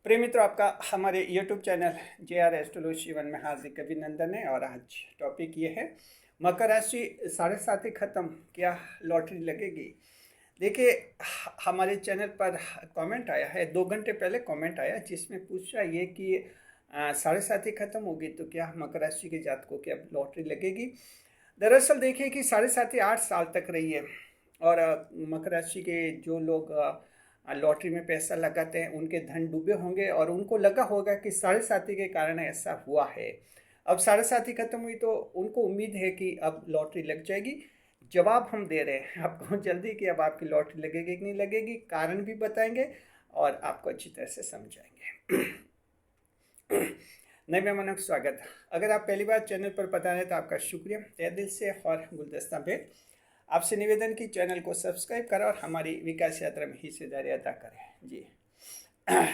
प्रिय मित्रों, आपका हमारे YouTube चैनल JR एस्ट्रोलॉजी जीवन में हार्दिक अभिनंदन है। और आज टॉपिक ये है, मकर राशि 7.5 खत्म, क्या लॉटरी लगेगी। देखिए, हमारे चैनल पर कमेंट आया है, 2 घंटे पहले कमेंट आया जिसमें पूछा ये कि 7.5 खत्म होगी तो क्या मकर राशि के जातकों की अब लॉटरी लगेगी। दरअसल देखिए कि 7.5 8 साल तक रही है। और मकर राशि के जो लोग लॉटरी में पैसा लगाते हैं उनके धन डूबे होंगे और उनको लगा होगा कि 7.5 के कारण ऐसा हुआ है। अब 7.5 खत्म हुई तो उनको उम्मीद है कि अब लॉटरी लग जाएगी। जवाब हम दे रहे हैं आपको जल्दी कि अब आपकी लॉटरी लगेगी कि नहीं लगेगी, कारण भी बताएंगे और आपको अच्छी तरह से समझाएंगे। नए मेहमानों का स्वागत। अगर आप पहली बार चैनल पर पता है तो आपका शुक्रिया तहे दिल से और गुलदस्ता भेंट। आपसे निवेदन की चैनल को सब्सक्राइब करें और हमारी विकास यात्रा में हिस्सेदारी अदा करें जी।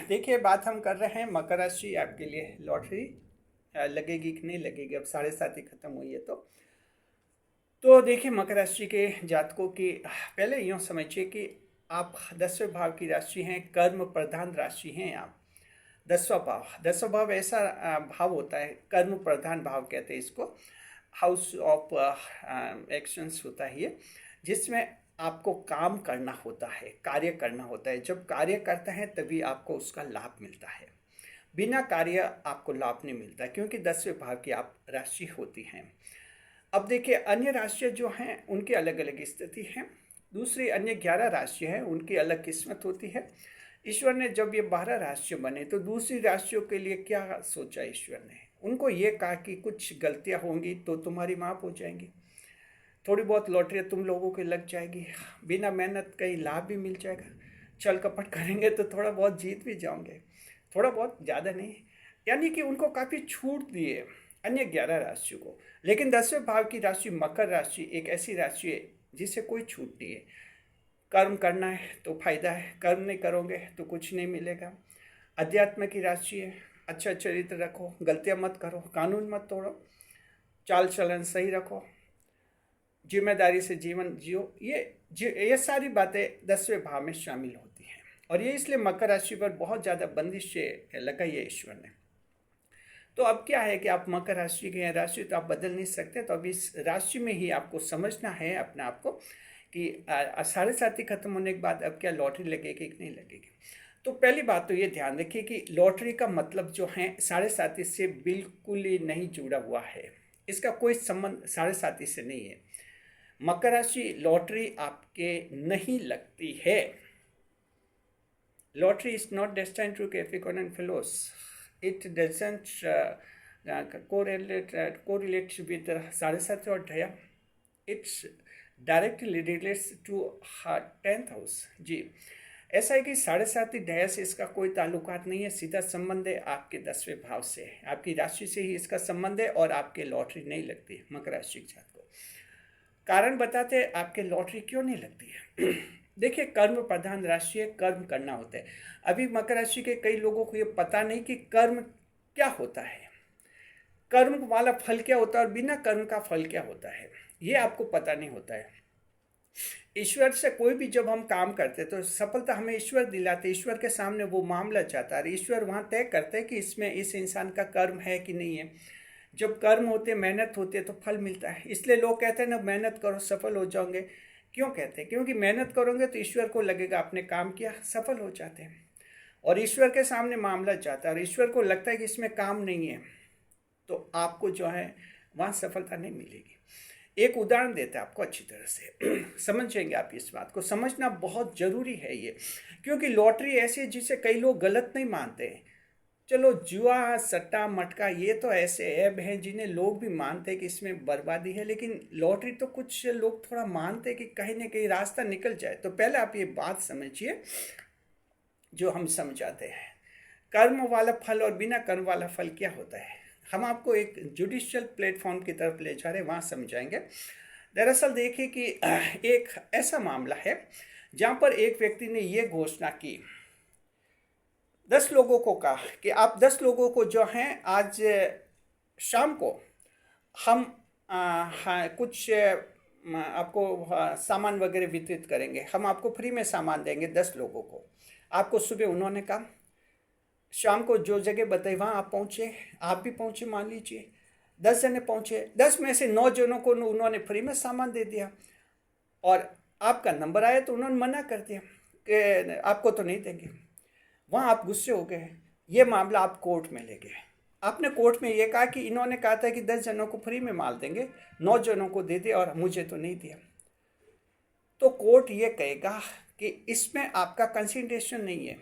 देखिए, बात हम कर रहे हैं मकर राशि आपके लिए लॉटरी लगेगी कि नहीं लगेगी। अब 7.5 खत्म हुई है तो देखिए, मकर राशि के जातकों की पहले यूँ समझिए कि आप 10वें भाव की राशि हैं, कर्म प्रधान राशि हैं आप। 10वां भाव ऐसा भाव होता है, कर्म प्रधान भाव कहते हैं इसको, हाउस ऑफ एक्शंस होता है ये, जिसमें आपको काम करना होता है, कार्य करना होता है। जब कार्य करता है तभी आपको उसका लाभ मिलता है, बिना कार्य आपको लाभ नहीं मिलता, क्योंकि 10वें भाव की आप राशि होती हैं। अब देखिए, अन्य राशियाँ जो हैं उनकी अलग अलग स्थिति है। दूसरी अन्य 11 राशियाँ हैं, उनकी अलग किस्मत होती है। ईश्वर ने जब ये 12 राशियाँ बने तो दूसरी राशियों के लिए क्या सोचा ईश्वर ने, उनको ये कहा कि कुछ गलतियाँ होंगी तो तुम्हारी माफ़ हो जाएंगी, थोड़ी बहुत लॉटरी तुम लोगों की लग जाएगी, बिना मेहनत कहीं लाभ भी मिल जाएगा, छल कपट करेंगे तो थोड़ा बहुत जीत भी जाओगे, थोड़ा बहुत, ज़्यादा नहीं। यानी कि उनको काफ़ी छूट दिए अन्य 11 राशियों को। लेकिन 10वें भाव की राशि मकर राशि एक ऐसी राशि है जिसे कोई छूट नहीं है। कर्म करना है तो फायदा है, कर्म नहीं करोगे तो कुछ नहीं मिलेगा। अध्यात्म की राशि है, अच्छा चरित्र रखो, गलतियाँ मत करो, कानून मत तोड़ो, चाल चलन सही रखो, जिम्मेदारी से जीवन जियो। ये सारी बातें 10वें भाव में शामिल होती हैं। और ये इसलिए मकर राशि पर बहुत ज़्यादा बंदिशें लगाई है ईश्वर ने। तो अब क्या है कि आप मकर राशि के हैं, राशि तो आप बदल नहीं सकते, तो अब इस राशि में ही आपको समझना है अपने आप को कि 7.5 खत्म होने के बाद अब क्या लॉटरी लगेगी कि नहीं लगेगी। तो पहली बात तो ये ध्यान रखिए कि लॉटरी का मतलब जो है 7.5 से बिल्कुल ही नहीं जुड़ा हुआ है, इसका कोई संबंध 7.5 से नहीं है। मकर राशि लॉटरी आपके नहीं लगती है। Lottery is not destined to Capricorn and fellows. It doesn't correlate with 7.5 और ढया. It's directly relates to 10th house जी। ऐसा है कि 7.5 ढया से इसका कोई ताल्लुकात नहीं है, सीधा संबंध है आपके 10वें भाव से, आपकी राशि से ही इसका संबंध है। और आपके लॉटरी नहीं लगती मकर राशि के जातकों को। कारण बताते हैं आपके लॉटरी क्यों नहीं लगती है। देखिए, कर्म प्रधान राशि है, कर्म करना होता है। अभी मकर राशि के कई लोगों को ये पता नहीं कि कर्म क्या होता है, कर्म वाला फल क्या होता है और बिना कर्म का फल क्या होता है, ये आपको पता नहीं होता है। ईश्वर से कोई भी जब हम काम करते तो सफलता हमें ईश्वर दिलाते, ईश्वर के सामने वो मामला जाता है, ईश्वर वहाँ तय करते हैं कि इसमें इस इंसान का कर्म है कि नहीं है। जब कर्म होते, मेहनत होती है तो फल मिलता है। इसलिए लोग कहते हैं ना, मेहनत करो सफल हो जाओगे। क्यों कहते हैं? क्योंकि मेहनत करोगे तो ईश्वर को लगेगा आपने काम किया, सफल हो जाते हैं। और ईश्वर के सामने मामला जाता है और ईश्वर को लगता है कि इसमें काम नहीं है, तो आपको जो है वहाँ सफलता नहीं मिलेगी। एक उदाहरण देता है आपको, अच्छी तरह से समझेंगे आप। इस बात को समझना बहुत ज़रूरी है ये, क्योंकि लॉटरी ऐसी है जिसे कई लोग गलत नहीं मानते हैं। चलो, जुआ सट्टा मटका ये तो ऐसे ऐब हैं जिन्हें लोग भी मानते हैं कि इसमें बर्बादी है, लेकिन लॉटरी तो कुछ लोग थोड़ा मानते हैं कि कहीं ना कहीं रास्ता निकल जाए। तो पहले आप ये बात समझिए जो हम समझाते हैं, कर्म वाला फल और बिना कर्म वाला फल क्या होता है। हम आपको एक जुडिशियल प्लेटफॉर्म की तरफ ले जा रहे हैं, वहाँ समझाएंगे। दरअसल देखिए कि एक ऐसा मामला है जहाँ पर एक व्यक्ति ने ये घोषणा की, 10 लोगों को कहा कि आप 10 लोगों को जो हैं आज शाम को हम हाँ, कुछ आपको सामान वगैरह वितरित करेंगे, हम आपको फ्री में सामान देंगे 10 लोगों को। आपको सुबह उन्होंने कहा शाम को जो जगह बताई वहाँ आप पहुँचे, आप भी पहुँचे, मान लीजिए 10 जने पहुँचे, 10 में से 9 जनों को उन्होंने फ्री में सामान दे दिया और आपका नंबर आया तो उन्होंने मना कर दिया कि आपको तो नहीं देंगे। वहाँ आप गुस्से हो गए, ये मामला आप कोर्ट में ले गए। आपने कोर्ट में ये कहा कि इन्होंने कहा था कि 10 जनों को फ्री में माल देंगे, 9 जनों को दे दिया और मुझे तो नहीं दिया। तो कोर्ट ये कहेगा कि इसमें आपका कंसिडरेशन नहीं है,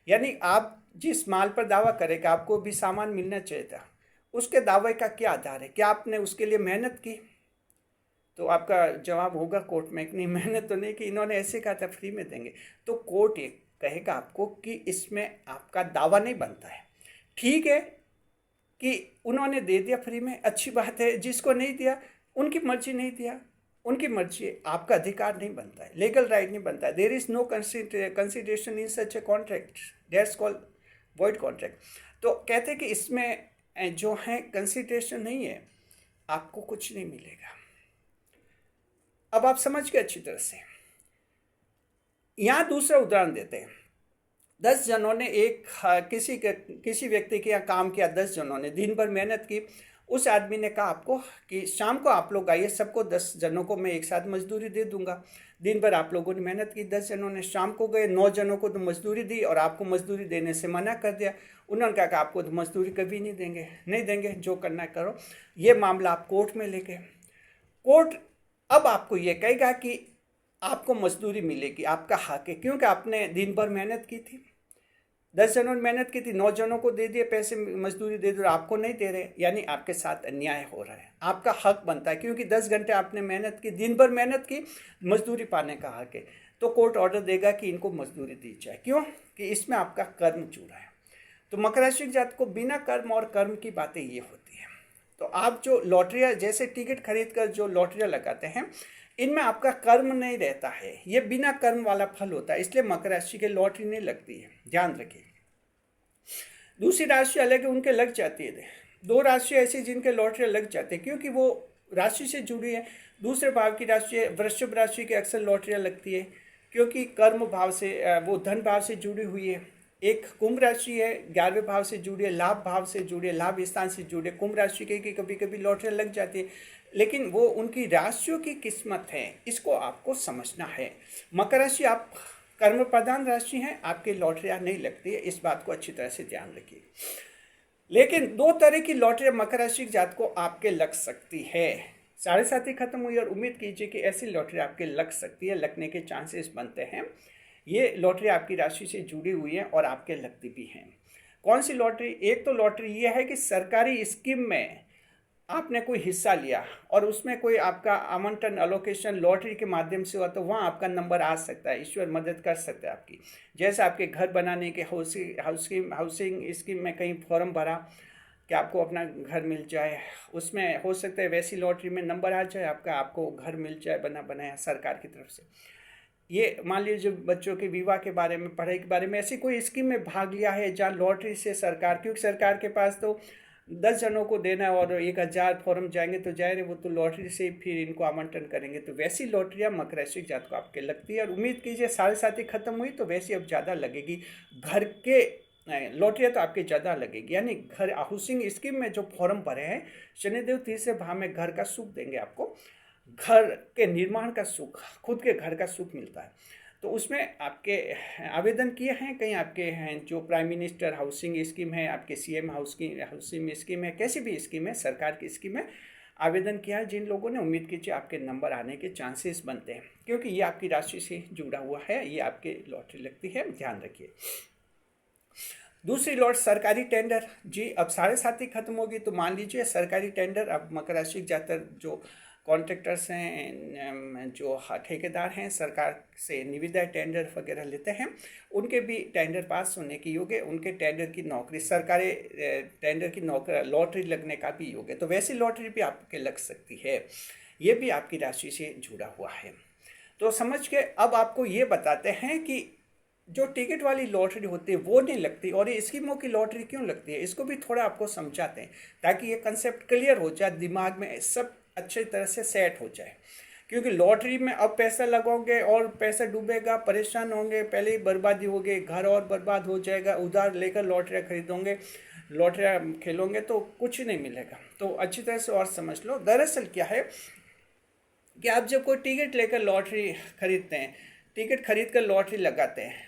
यानी आप जिस माल पर दावा करें कि आपको भी सामान मिलना चाहिए था, उसके दावे का क्या आधार है? क्या आपने उसके लिए मेहनत की? तो आपका जवाब होगा कोर्ट में कि नहीं, मेहनत तो नहीं कि, इन्होंने ऐसे कहा था फ्री में देंगे। तो कोर्ट ये कहेगा आपको कि इसमें आपका दावा नहीं बनता है। ठीक है कि उन्होंने दे दिया फ्री में, अच्छी बात है, जिसको नहीं दिया उनकी मर्जी, नहीं दिया उनकी मर्जी, आपका अधिकार नहीं बनता है, लीगल राइट नहीं बनता है। There is no consideration in such a contract, that's called void contract. तो कहते हैं कि इसमें जो है कंसिडरेशन नहीं है, आपको कुछ नहीं मिलेगा। अब आप समझ गए अच्छी तरह से। यहाँ दूसरा उदाहरण देते हैं। 10 जनों ने किसी व्यक्ति के यहाँ काम किया, 10 जनों ने दिन भर मेहनत की। उस आदमी ने कहा आपको कि शाम को आप लोग आइए, सबको 10 जनों को मैं एक साथ मजदूरी दे दूंगा। दिन भर आप लोगों ने मेहनत की, 10 जनों ने शाम को गए, 9 जनों को तो मजदूरी दी और आपको मजदूरी देने से मना कर दिया। उन्होंने कहा कि आपको तो मजदूरी कभी नहीं देंगे, जो करना है करो। ये मामला आप कोर्ट में ले गए। कोर्ट अब आपको ये कहेगा कि आपको मजदूरी मिलेगी, आपका हक है, क्योंकि आपने दिन भर मेहनत की थी। 10 जनों ने मेहनत की थी, 9 जनों को दे दिए पैसे, मजदूरी दे दो, आपको नहीं दे रहे, यानी आपके साथ अन्याय हो रहा है। आपका हक बनता है क्योंकि 10 घंटे आपने मेहनत की, दिन भर मेहनत की, मजदूरी पाने का हक है। तो कोर्ट ऑर्डर देगा कि इनको मजदूरी दी जाए। क्यों? कि इसमें आपका कर्म जुड़ा है। तो मकर राशि जात को बिना कर्म और कर्म की बातें ये होती है। तो आप जो लॉटरियाँ, जैसे टिकट खरीद कर जो लॉटरियाँ लगाते हैं, इनमें आपका कर्म नहीं रहता है, ये बिना कर्म वाला फल होता है, इसलिए मकर राशि के लॉटरी नहीं लगती है, ध्यान रखिए। दूसरी राशि अलग है, उनके लग जाती है। 2 राशि ऐसी जिनके लॉटरी लग जाते हैं क्योंकि वो राशि से जुड़ी है। दूसरे भाव की राशि है, वृषभ राशि की अक्सर लॉटरियाँ लगती है क्योंकि कर्म भाव से, वो धन भाव से जुड़ी हुई है। एक कुंभ राशि है, 11वें भाव से जुड़ी है, लाभ भाव से जुड़ी है, लाभ स्थान से जुड़ी है। कुंभ राशि की कभी कभी लॉटरी लग जाती है, लेकिन वो उनकी राशियों की किस्मत है, इसको आपको समझना है। मकर राशि आप कर्म प्रधान राशि हैं, आपकी लॉटरियाँ नहीं लगती है, इस बात को अच्छी तरह से ध्यान रखिए। लेकिन 2 तरह की लॉटरियाँ मकर राशि जात को आपके लग सकती है। 7.5 खत्म हुई और उम्मीद कीजिए कि ऐसी लॉटरी आपके लग सकती है, लगने के चांसेस बनते हैं। ये लॉटरी आपकी राशि से जुड़ी हुई है और आपके लगती भी हैं। कौन सी लॉटरी? एक तो लॉटरी ये है कि सरकारी स्कीम में आपने कोई हिस्सा लिया और उसमें कोई आपका आवंटन, अलोकेशन लॉटरी के माध्यम से हुआ, तो वहाँ आपका नंबर आ सकता है, ईश्वर मदद कर सकता है आपकी। जैसे आपके घर बनाने के हाउसिंग स्कीम में कहीं फॉर्म भरा कि आपको अपना घर मिल जाए, उसमें हो सकता है वैसी लॉटरी में नंबर आ जाए आपका, आपको घर मिल जाए बनाया सरकार की तरफ से। ये मान लीजिए बच्चों के विवाह के बारे में, पढ़ाई के बारे में, ऐसी कोई स्कीम में भाग लिया है जहाँ लॉटरी से सरकार, क्योंकि सरकार के पास तो 10 जनों को देना और 1000 फॉर्म जाएंगे तो जाए वो तो लॉटरी से फिर इनको आवंटन करेंगे। तो वैसी लॉटरियाँ मकर राशि जात को आपके लगती है और उम्मीद कीजिए 7.5 खत्म हुई तो वैसी अब ज़्यादा लगेगी। घर के लॉटरियाँ तो आपकी ज़्यादा लगेगी, यानी घर हाउसिंग स्कीम में जो फॉर्म भरे हैं, शनिदेव 3 भाव में घर का सुख देंगे आपको, घर के निर्माण का सुख, खुद के घर का सुख मिलता है। तो उसमें आपके आवेदन किए हैं, कहीं आपके हैं जो प्राइम मिनिस्टर हाउसिंग स्कीम है, आपके सीएम हाउसिंग स्कीम है, कैसी भी स्कीम है, सरकार की स्कीम है, आवेदन किया है जिन लोगों ने, उम्मीद कीजिए आपके नंबर आने के चांसेस बनते हैं क्योंकि ये आपकी राशि से जुड़ा हुआ है, ये आपके लॉटरी लगती है, ध्यान रखिए। दूसरी लॉट सरकारी टेंडर। जी अब 7.5 खत्म होगी तो मान लीजिए सरकारी टेंडर, अब मकर राशि ज़्यादातर जो कॉन्ट्रैक्टर्स हैं, जो ठेकेदार हैं, सरकार से निविदा टेंडर वगैरह लेते हैं, उनके भी टेंडर पास होने की योग है, उनके टेंडर की नौकरी, सरकारी टेंडर की नौकरी, लॉटरी लगने का भी योग है। तो वैसी लॉटरी भी आपके लग सकती है, ये भी आपकी राशि से जुड़ा हुआ है। तो समझ के अब आपको ये बताते हैं कि जो टिकट वाली लॉटरी होती है वो नहीं लगती और ये स्कीमों की लॉटरी क्यों लगती है, इसको भी थोड़ा आपको समझाते हैं ताकि ये कंसेप्ट क्लियर हो जाए, दिमाग में सब अच्छी तरह से सेट हो जाए। क्योंकि लॉटरी में अब पैसा लगाओगे और पैसा डूबेगा, परेशान होंगे, पहले ही बर्बादी होगी, घर और बर्बाद हो जाएगा, उधार लेकर लॉटरियाँ खरीदोगे, लॉटरियाँ खेलोगे तो कुछ नहीं मिलेगा। तो अच्छी तरह से और समझ लो। दरअसल क्या है कि आप जब कोई टिकट लेकर लॉटरी खरीदते हैं, टिकट खरीद कर लॉटरी लगाते हैं,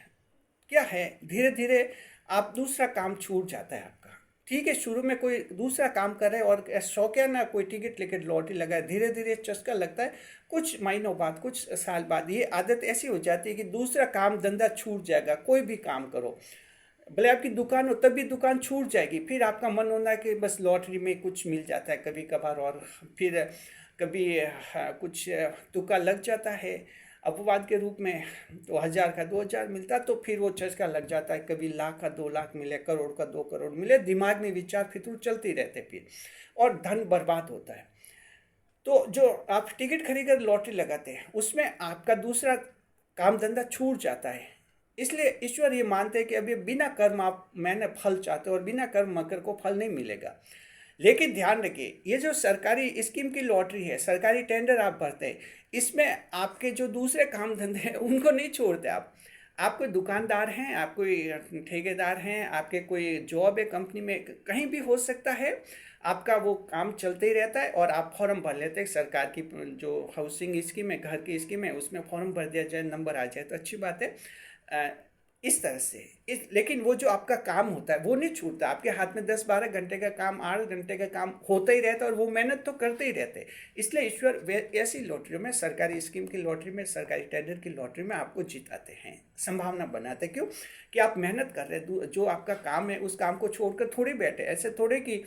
क्या है धीरे धीरे आप दूसरा काम छूट जाता है आपका। ठीक है, शुरू में कोई दूसरा काम कर रहे हैं और शौकिया ना कोई टिकट लेकर लॉटरी लगाए, धीरे धीरे चस्का लगता है, कुछ महीनों बाद, कुछ साल बाद ये आदत ऐसी हो जाती है कि दूसरा काम धंधा छूट जाएगा। कोई भी काम करो, भले आपकी दुकान हो तब भी दुकान छूट जाएगी, फिर आपका मन होना है कि बस लॉटरी में कुछ मिल जाता है कभी कभार, और फिर कभी कुछ तुक्का लग जाता है अपवाद के रूप में, तो 1000 का 2000 मिलता, तो फिर वो चस्का लग जाता है, कभी लाख का 2 लाख मिले, करोड़ का 2 करोड़ मिले, दिमाग में विचार फितूर चलते रहते फिर, और धन बर्बाद होता है। तो जो आप टिकट खरीद कर लॉटरी लगाते हैं उसमें आपका दूसरा काम धंधा छूट जाता है। इसलिए ईश्वर ये मानते हैं कि अभी बिना कर्म आप मैंने फल चाहते हो और बिना कर्म मकर को फल नहीं मिलेगा। लेकिन ध्यान रखिए, ये जो सरकारी स्कीम की लॉटरी है, सरकारी टेंडर आप भरते हैं, इसमें आपके जो दूसरे काम धंधे हैं उनको नहीं छोड़ते आप कोई दुकानदार हैं, आप कोई ठेकेदार हैं, आपके कोई जॉब है कंपनी में, कहीं भी हो सकता है, आपका वो काम चलते ही रहता है और आप फॉर्म भर लेते हैं। सरकार की जो हाउसिंग स्कीम है, घर की स्कीम है, उसमें फॉर्म भर दिया जाए, नंबर आ जाए तो अच्छी बात है। इस तरह से लेकिन वो जो आपका काम होता है वो नहीं छूटता, आपके हाथ में 10-12 घंटे का काम, 8 घंटे का काम होता ही रहता है और वो मेहनत तो करते ही रहते हैं। इसलिए ईश्वर ऐसी लॉटरियों में, सरकारी स्कीम की लॉटरी में, सरकारी टेंडर की लॉटरी में आपको जिताते हैं, संभावना बनाते हैं। क्यों कि आप मेहनत कर रहे हैं, जो आपका काम है उस काम को छोड़कर थोड़ी बैठे। ऐसे थोड़े कि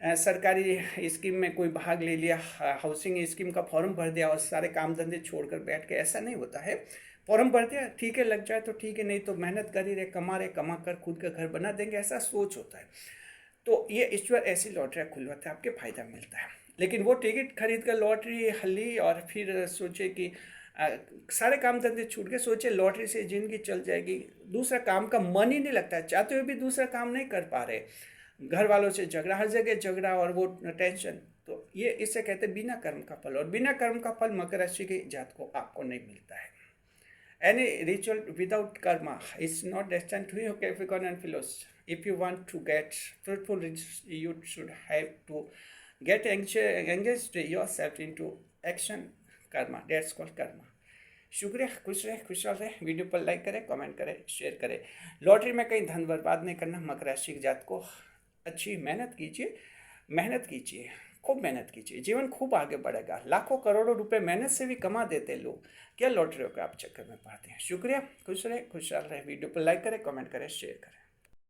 सरकारी स्कीम में कोई भाग ले लिया, हाउसिंग स्कीम का फॉर्म भर दिया और सारे काम धंधे छोड़कर बैठ के, ऐसा नहीं होता है। फॉर्म भर दिया, ठीक है, लग जाए तो ठीक है, नहीं तो मेहनत कर ही रहे, कमा कर खुद का घर बना देंगे, ऐसा सोच होता है। तो ये ईश्वर ऐसी लॉटरियाँ खुलवाता है, आपके फायदा मिलता है। लेकिन वो टिकट खरीद कर लॉटरी हली और फिर सोचे कि सारे काम धंधे छूट के, सोचे लॉटरी से ज़िंदगी चल जाएगी, दूसरा काम का मन ही नहीं लगता है, चाहते हुए भी दूसरा काम नहीं कर पा रहे, घर वालों से झगड़ा, हर जगह झगड़ा और वो टेंशन। तो ये इसे कहते हैं बिना कर्म का फल, और बिना कर्म का फल मकर राशि की जात को आपको नहीं मिलता है। Any ritual without karma is not destined to you, Capricorn and Philos. If you want to get fruitful results, you should have to get engaged yourself into action karma. That's called karma. शुक्रिया, खुश रहे, खुशहाल रहे। Video पर like करें, comment करें, share करें। Lottery में कहीं धन बर्बाद नहीं करना। मकर राशि की जात को अच्छी मेहनत कीजिए, खूब मेहनत कीजिए, जीवन खूब आगे बढ़ेगा। लाखों करोड़ों रुपए मेहनत से भी कमा देते लोग, क्या लॉटरियों के आप चक्कर में पड़ते हैं। शुक्रिया, खुश रहे, खुशहाल रहे। वीडियो पर लाइक करें, कमेंट करें, शेयर करें।